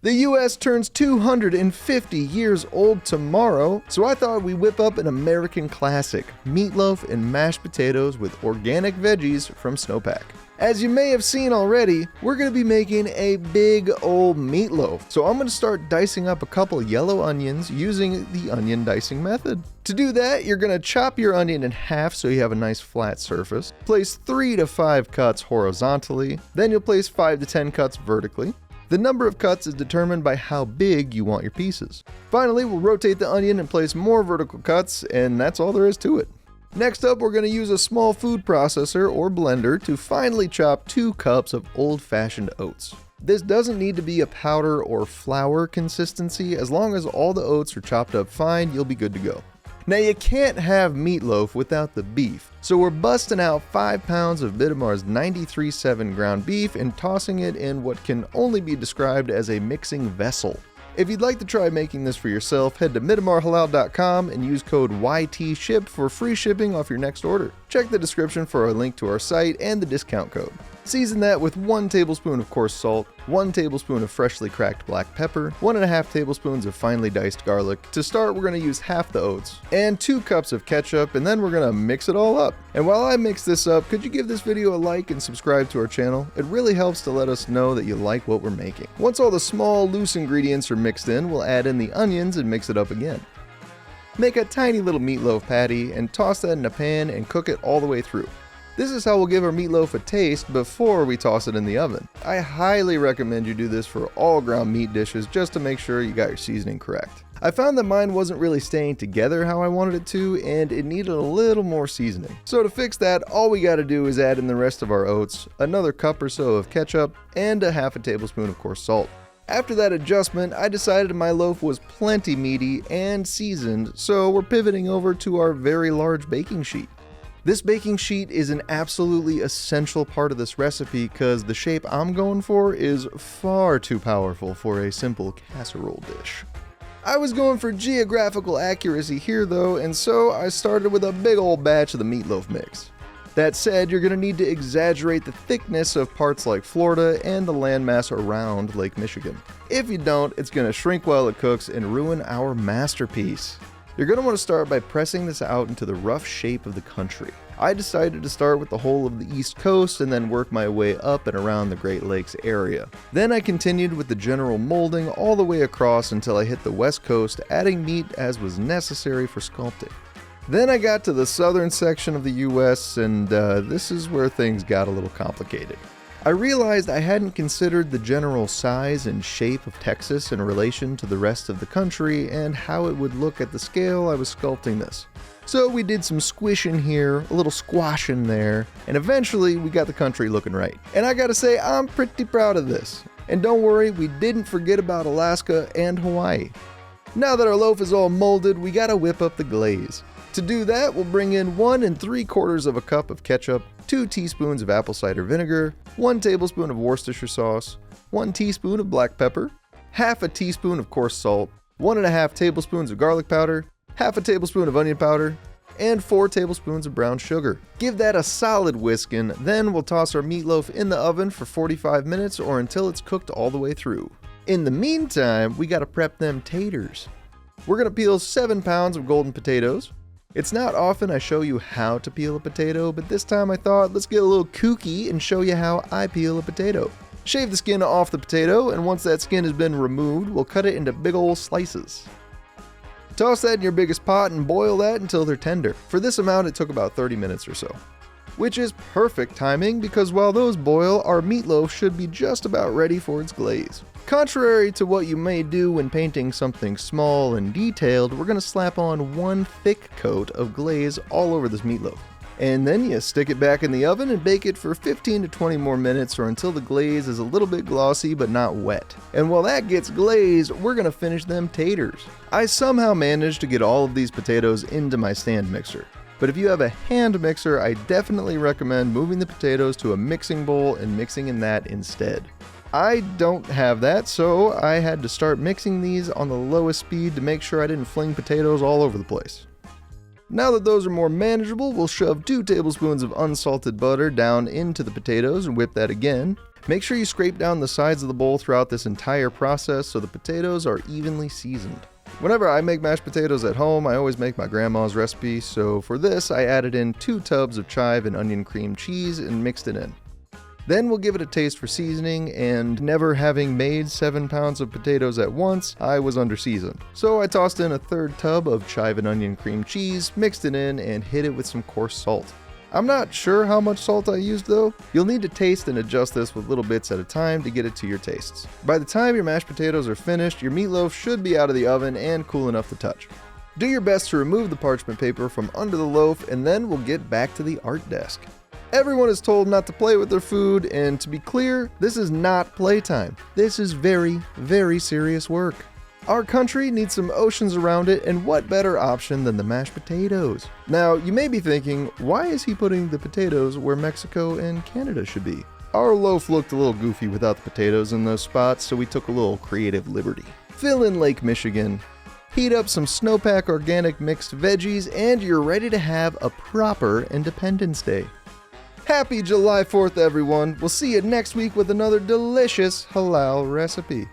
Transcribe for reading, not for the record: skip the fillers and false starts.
The US turns 250 years old tomorrow, so I thought we'd whip up an American classic, meatloaf and mashed potatoes with organic veggies from Snowpack. As you may have seen already, we're going to be making a big old meatloaf, so I'm going to start dicing up a couple yellow onions using the onion dicing method. To do that, you're going to chop your onion in half so you have a nice flat surface, place 3 to 5 cuts horizontally, then you'll place 5 to 10 cuts vertically. The number of cuts is determined by how big you want your pieces. Finally, we'll rotate the onion and place more vertical cuts, and that's all there is to it. Next up, we're going to use a small food processor or blender to finely chop 2 cups of old-fashioned oats. This doesn't need to be a powder or flour consistency. As long as all the oats are chopped up fine, you'll be good to go. Now you can't have meatloaf without the beef, so we're busting out 5 pounds of Midamar's 93.7 ground beef and tossing it in what can only be described as a mixing vessel. If you'd like to try making this for yourself, head to MidamarHalal.com and use code YTSHIP for free shipping off your next order. Check the description for a link to our site and the discount code. Season that with 1 tablespoon of coarse salt, 1 tablespoon of freshly cracked black pepper, 1.5 tablespoons of finely diced garlic. To start, we're going to use half the oats, and 2 cups of ketchup, and then we're going to mix it all up. And while I mix this up, could you give this video a like and subscribe to our channel? It really helps to let us know that you like what we're making. Once all the small, loose ingredients are mixed in, we'll add in the onions and mix it up again. Make a tiny little meatloaf patty and toss that in a pan and cook it all the way through. This is how we'll give our meatloaf a taste before we toss it in the oven. I highly recommend you do this for all ground meat dishes just to make sure you got your seasoning correct. I found that mine wasn't really staying together how I wanted it to, and it needed a little more seasoning. So to fix that, all we gotta do is add in the rest of our oats, another cup or so of ketchup, and a half a tablespoon of coarse salt. After that adjustment, I decided my loaf was plenty meaty and seasoned, so we're pivoting over to our very large baking sheet. This baking sheet is an absolutely essential part of this recipe because the shape I'm going for is far too powerful for a simple casserole dish. I was going for geographical accuracy here though, and so I started with a big old batch of the meatloaf mix. That said, you're going to need to exaggerate the thickness of parts like Florida and the landmass around Lake Michigan. If you don't, it's going to shrink while it cooks and ruin our masterpiece. You're going to want to start by pressing this out into the rough shape of the country. I decided to start with the whole of the East Coast and then work my way up and around the Great Lakes area. Then I continued with the general molding all the way across until I hit the West Coast, adding meat as was necessary for sculpting. Then I got to the southern section of the US, and this is where things got a little complicated. I realized I hadn't considered the general size and shape of Texas in relation to the rest of the country and how it would look at the scale I was sculpting this. So we did some squishing here, a little squashing there, and eventually we got the country looking right. And I gotta say, I'm pretty proud of this. And don't worry, we didn't forget about Alaska and Hawaii. Now that our loaf is all molded, we gotta whip up the glaze. To do that, we'll bring in 1 3/4 cup of ketchup, 2 teaspoons of apple cider vinegar, 1 tablespoon of Worcestershire sauce, 1 teaspoon of black pepper, half a teaspoon of coarse salt, 1.5 tablespoons of garlic powder, half a tablespoon of onion powder, and 4 tablespoons of brown sugar. Give that a solid whisking, then we'll toss our meatloaf in the oven for 45 minutes or until it's cooked all the way through. In the meantime, we gotta prep them taters. We're gonna peel 7 pounds of golden potatoes. It's not often I show you how to peel a potato, but this time I thought let's get a little kooky and show you how I peel a potato. Shave the skin off the potato, and once that skin has been removed, we'll cut it into big ol' slices. Toss that in your biggest pot and boil that until they're tender. For this amount, it took about 30 minutes or so. Which is perfect timing because while those boil, our meatloaf should be just about ready for its glaze. Contrary to what you may do when painting something small and detailed, we're going to slap on 1 thick coat of glaze all over this meatloaf. And then you stick it back in the oven and bake it for 15 to 20 more minutes or until the glaze is a little bit glossy but not wet. And while that gets glazed, we're going to finish them taters. I somehow managed to get all of these potatoes into my stand mixer. But if you have a hand mixer, I definitely recommend moving the potatoes to a mixing bowl and mixing in that instead. I don't have that, so I had to start mixing these on the lowest speed to make sure I didn't fling potatoes all over the place. Now that those are more manageable, we'll shove 2 tablespoons of unsalted butter down into the potatoes and whip that again. Make sure you scrape down the sides of the bowl throughout this entire process so the potatoes are evenly seasoned. Whenever I make mashed potatoes at home, I always make my grandma's recipe, so for this I added in 2 tubs of chive and onion cream cheese and mixed it in. Then we'll give it a taste for seasoning, and never having made 7 pounds of potatoes at once, I was under seasoned. So I tossed in a 3rd tub of chive and onion cream cheese, mixed it in, and hit it with some coarse salt. I'm not sure how much salt I used though. You'll need to taste and adjust this with little bits at a time to get it to your tastes. By the time your mashed potatoes are finished, your meatloaf should be out of the oven and cool enough to touch. Do your best to remove the parchment paper from under the loaf, and then we'll get back to the art desk. Everyone is told not to play with their food, and to be clear, this is not playtime. This is very, very serious work. Our country needs some oceans around it, and what better option than the mashed potatoes? Now, you may be thinking, why is he putting the potatoes where Mexico and Canada should be? Our loaf looked a little goofy without the potatoes in those spots, so we took a little creative liberty. Fill in Lake Michigan, heat up some Snowpack organic mixed veggies, and you're ready to have a proper Independence Day. Happy July 4th, everyone! We'll see you next week with another delicious halal recipe.